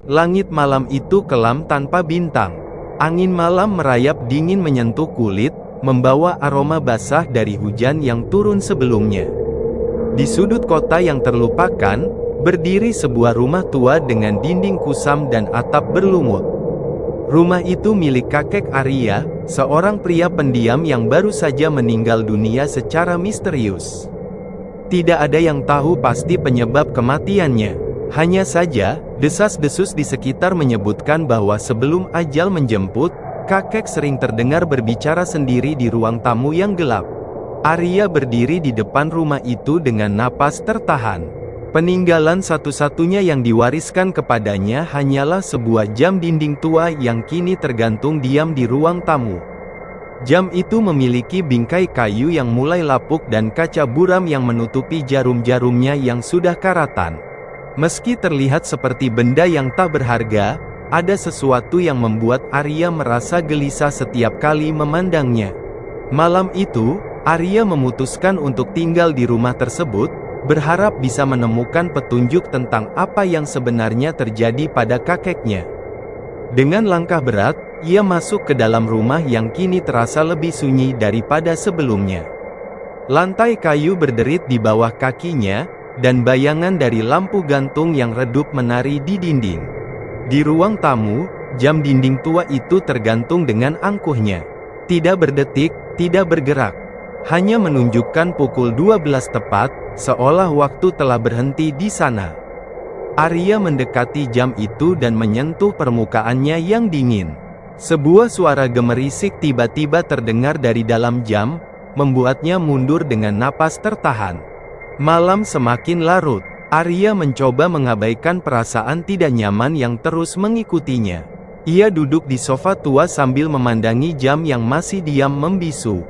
Langit malam itu kelam tanpa bintang. Angin malam merayap dingin menyentuh kulit, membawa aroma basah dari hujan yang turun sebelumnya. Di sudut kota yang terlupakan, berdiri sebuah rumah tua dengan dinding kusam dan atap berlumut. Rumah itu milik kakek Arya, seorang pria pendiam yang baru saja meninggal dunia secara misterius. Tidak ada yang tahu pasti penyebab kematiannya. Hanya saja, desas-desus di sekitar menyebutkan bahwa sebelum ajal menjemput, kakek sering terdengar berbicara sendiri di ruang tamu yang gelap. Arya berdiri di depan rumah itu dengan napas tertahan. Peninggalan satu-satunya yang diwariskan kepadanya hanyalah sebuah jam dinding tua yang kini tergantung diam di ruang tamu. Jam itu memiliki bingkai kayu yang mulai lapuk dan kaca buram yang menutupi jarum-jarumnya yang sudah karatan. Meski terlihat seperti benda yang tak berharga, ada sesuatu yang membuat Arya merasa gelisah setiap kali memandangnya. Malam itu, Arya memutuskan untuk tinggal di rumah tersebut, berharap bisa menemukan petunjuk tentang apa yang sebenarnya terjadi pada kakeknya. Dengan langkah berat, ia masuk ke dalam rumah yang kini terasa lebih sunyi daripada sebelumnya. Lantai kayu berderit di bawah kakinya, dan bayangan dari lampu gantung yang redup menari di dinding. Di ruang tamu, jam dinding tua itu tergantung dengan angkuhnya. Tidak berdetik, tidak bergerak. Hanya menunjukkan pukul 12 tepat, seolah waktu telah berhenti di sana. Arya mendekati jam itu dan menyentuh permukaannya yang dingin. Sebuah suara gemerisik tiba-tiba terdengar dari dalam jam, membuatnya mundur dengan napas tertahan. Malam semakin larut. Arya mencoba mengabaikan perasaan tidak nyaman yang terus mengikutinya. Ia duduk di sofa tua sambil memandangi jam yang masih diam membisu.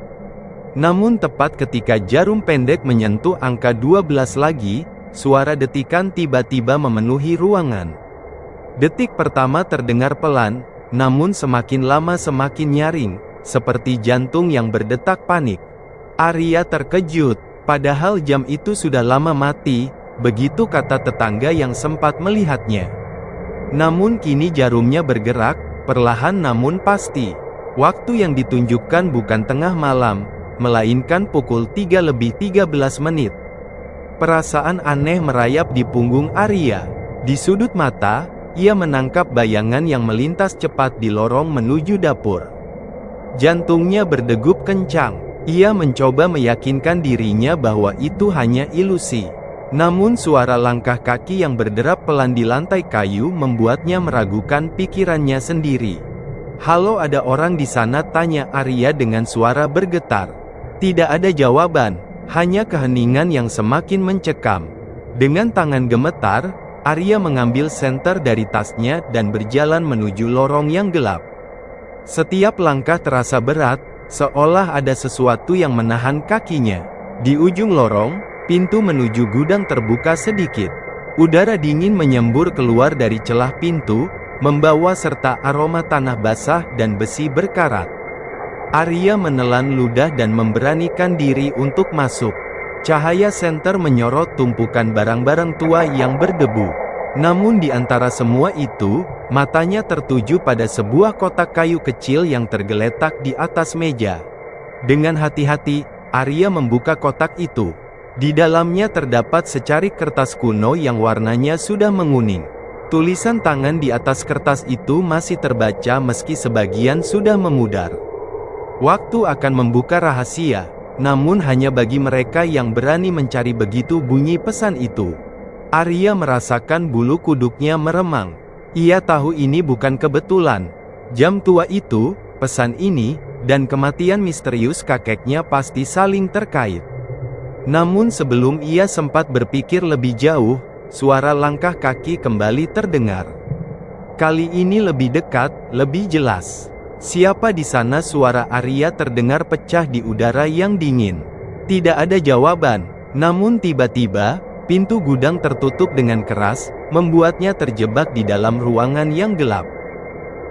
Namun tepat ketika jarum pendek menyentuh angka 12 lagi, suara detikan tiba-tiba memenuhi ruangan. Detik pertama terdengar pelan, namun semakin lama semakin nyaring, seperti jantung yang berdetak panik. Arya terkejut. Padahal jam itu sudah lama mati, begitu kata tetangga yang sempat melihatnya. Namun kini jarumnya bergerak, perlahan namun pasti. Waktu yang ditunjukkan bukan tengah malam, melainkan pukul 3:13. Perasaan aneh merayap di punggung Arya. Di sudut mata, ia menangkap bayangan yang melintas cepat di lorong menuju dapur. Jantungnya berdegup kencang. Ia mencoba meyakinkan dirinya bahwa itu hanya ilusi. Namun suara langkah kaki yang berderap pelan di lantai kayu membuatnya meragukan pikirannya sendiri. "Halo, ada orang di sana?" tanya Arya dengan suara bergetar. Tidak ada jawaban, hanya keheningan yang semakin mencekam. Dengan tangan gemetar, Arya mengambil senter dari tasnya dan berjalan menuju lorong yang gelap. Setiap langkah terasa berat, seolah ada sesuatu yang menahan kakinya. Di ujung lorong, pintu menuju gudang terbuka sedikit. Udara dingin menyembur keluar dari celah pintu, membawa serta aroma tanah basah dan besi berkarat. Arya menelan ludah dan memberanikan diri untuk masuk. Cahaya senter menyorot tumpukan barang-barang tua yang berdebu. Namun di antara semua itu, matanya tertuju pada sebuah kotak kayu kecil yang tergeletak di atas meja. Dengan hati-hati, Arya membuka kotak itu. Di dalamnya terdapat secarik kertas kuno yang warnanya sudah menguning. Tulisan tangan di atas kertas itu masih terbaca meski sebagian sudah memudar. Waktu akan membuka rahasia, namun hanya bagi mereka yang berani mencari, begitu bunyi pesan itu. Arya merasakan bulu kuduknya meremang. Ia tahu ini bukan kebetulan. Jam tua itu, pesan ini, dan kematian misterius kakeknya pasti saling terkait. Namun sebelum ia sempat berpikir lebih jauh, suara langkah kaki kembali terdengar. Kali ini lebih dekat, lebih jelas. "Siapa di sana?" suara Arya terdengar pecah di udara yang dingin. Tidak ada jawaban, namun tiba-tiba, pintu gudang tertutup dengan keras, membuatnya terjebak di dalam ruangan yang gelap.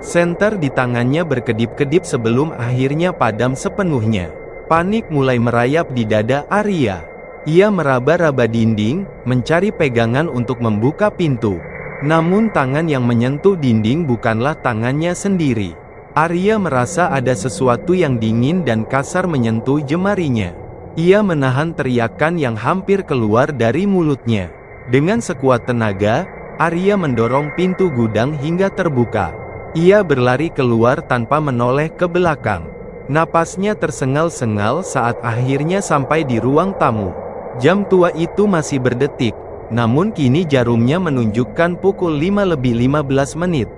Senter di tangannya berkedip-kedip sebelum akhirnya padam sepenuhnya. Panik mulai merayap di dada Arya. Ia meraba-raba dinding, mencari pegangan untuk membuka pintu. Namun tangan yang menyentuh dinding bukanlah tangannya sendiri. Arya merasa ada sesuatu yang dingin dan kasar menyentuh jemarinya. Ia menahan teriakan yang hampir keluar dari mulutnya. Dengan sekuat tenaga, Arya mendorong pintu gudang hingga terbuka. Ia berlari keluar tanpa menoleh ke belakang. Napasnya tersengal-sengal saat akhirnya sampai di ruang tamu. Jam tua itu masih berdetik, namun kini jarumnya menunjukkan pukul 5:15 menit.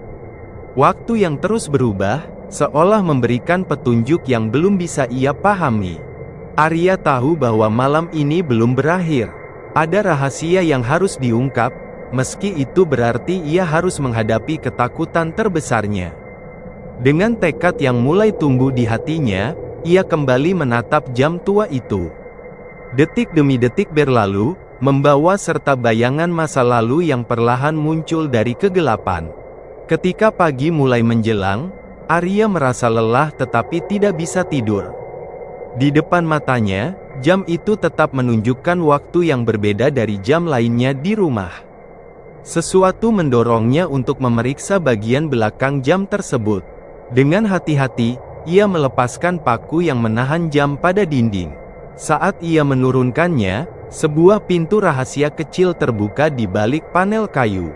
Waktu yang terus berubah, seolah memberikan petunjuk yang belum bisa ia pahami. Arya tahu bahwa malam ini belum berakhir. Ada rahasia yang harus diungkap, meski itu berarti ia harus menghadapi ketakutan terbesarnya. Dengan tekad yang mulai tumbuh di hatinya, ia kembali menatap jam tua itu. Detik demi detik berlalu, membawa serta bayangan masa lalu yang perlahan muncul dari kegelapan. Ketika pagi mulai menjelang, Arya merasa lelah tetapi tidak bisa tidur. Di depan matanya, jam itu tetap menunjukkan waktu yang berbeda dari jam lainnya di rumah. Sesuatu mendorongnya untuk memeriksa bagian belakang jam tersebut. Dengan hati-hati, ia melepaskan paku yang menahan jam pada dinding. Saat ia menurunkannya, sebuah pintu rahasia kecil terbuka di balik panel kayu.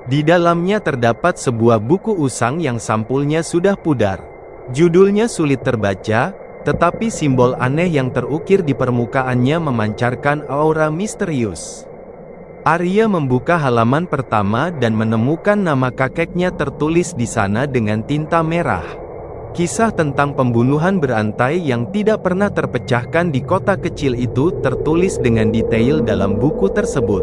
Di dalamnya terdapat sebuah buku usang yang sampulnya sudah pudar. Judulnya sulit terbaca, tetapi simbol aneh yang terukir di permukaannya memancarkan aura misterius. Arya membuka halaman pertama dan menemukan nama kakeknya tertulis di sana dengan tinta merah. Kisah tentang pembunuhan berantai yang tidak pernah terpecahkan di kota kecil itu tertulis dengan detail dalam buku tersebut.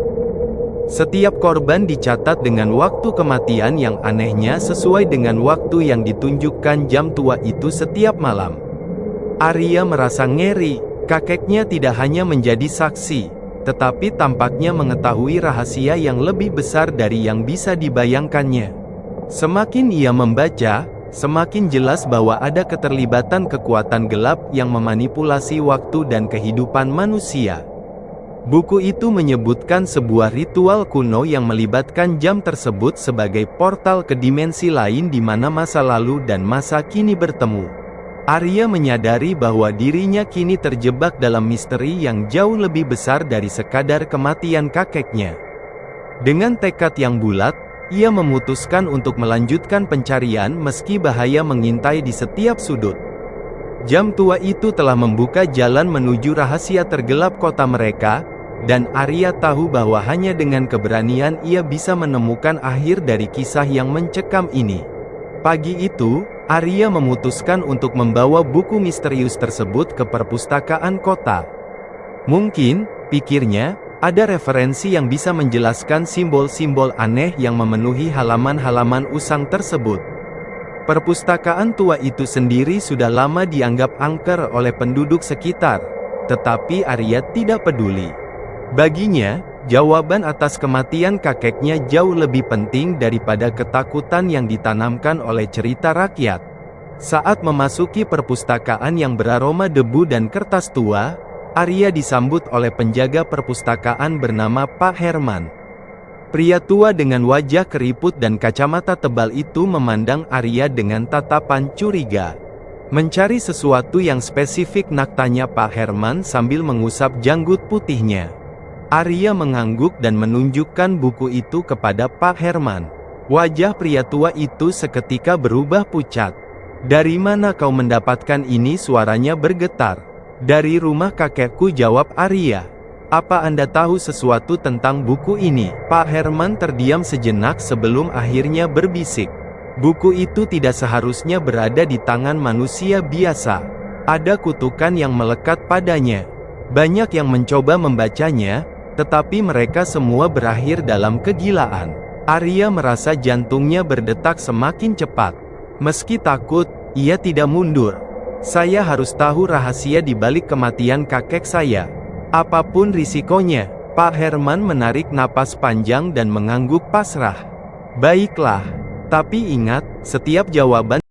Setiap korban dicatat dengan waktu kematian yang anehnya sesuai dengan waktu yang ditunjukkan jam tua itu setiap malam. Arya merasa ngeri, kakeknya tidak hanya menjadi saksi, tetapi tampaknya mengetahui rahasia yang lebih besar dari yang bisa dibayangkannya. Semakin ia membaca, semakin jelas bahwa ada keterlibatan kekuatan gelap yang memanipulasi waktu dan kehidupan manusia. Buku itu menyebutkan sebuah ritual kuno yang melibatkan jam tersebut sebagai portal ke dimensi lain di mana masa lalu dan masa kini bertemu. Arya menyadari bahwa dirinya kini terjebak dalam misteri yang jauh lebih besar dari sekadar kematian kakeknya. Dengan tekad yang bulat, ia memutuskan untuk melanjutkan pencarian meski bahaya mengintai di setiap sudut. Jam tua itu telah membuka jalan menuju rahasia tergelap kota mereka, dan Arya tahu bahwa hanya dengan keberanian ia bisa menemukan akhir dari kisah yang mencekam ini. Pagi itu, Arya memutuskan untuk membawa buku misterius tersebut ke perpustakaan kota. Mungkin, pikirnya, ada referensi yang bisa menjelaskan simbol-simbol aneh yang memenuhi halaman-halaman usang tersebut. Perpustakaan tua itu sendiri sudah lama dianggap angker oleh penduduk sekitar, tetapi Arya tidak peduli. Baginya, jawaban atas kematian kakeknya jauh lebih penting daripada ketakutan yang ditanamkan oleh cerita rakyat. Saat memasuki perpustakaan yang beraroma debu dan kertas tua, Arya disambut oleh penjaga perpustakaan bernama Pak Herman. Pria tua dengan wajah keriput dan kacamata tebal itu memandang Arya dengan tatapan curiga. Mencari sesuatu yang spesifik, nak tanya Pak Herman sambil mengusap janggut putihnya. Arya mengangguk dan menunjukkan buku itu kepada Pak Herman. Wajah pria tua itu seketika berubah pucat. "Dari mana kau mendapatkan ini?" suaranya bergetar. "Dari rumah kakekku," jawab Arya. "Apa Anda tahu sesuatu tentang buku ini?" Pak Herman terdiam sejenak sebelum akhirnya berbisik. "Buku itu tidak seharusnya berada di tangan manusia biasa. Ada kutukan yang melekat padanya. Banyak yang mencoba membacanya, tetapi mereka semua berakhir dalam kegilaan." Arya merasa jantungnya berdetak semakin cepat. Meski takut, ia tidak mundur. "Saya harus tahu rahasia di balik kematian kakek saya. Apapun risikonya." Pak Herman menarik napas panjang dan mengangguk pasrah. "Baiklah. Tapi ingat, setiap jawaban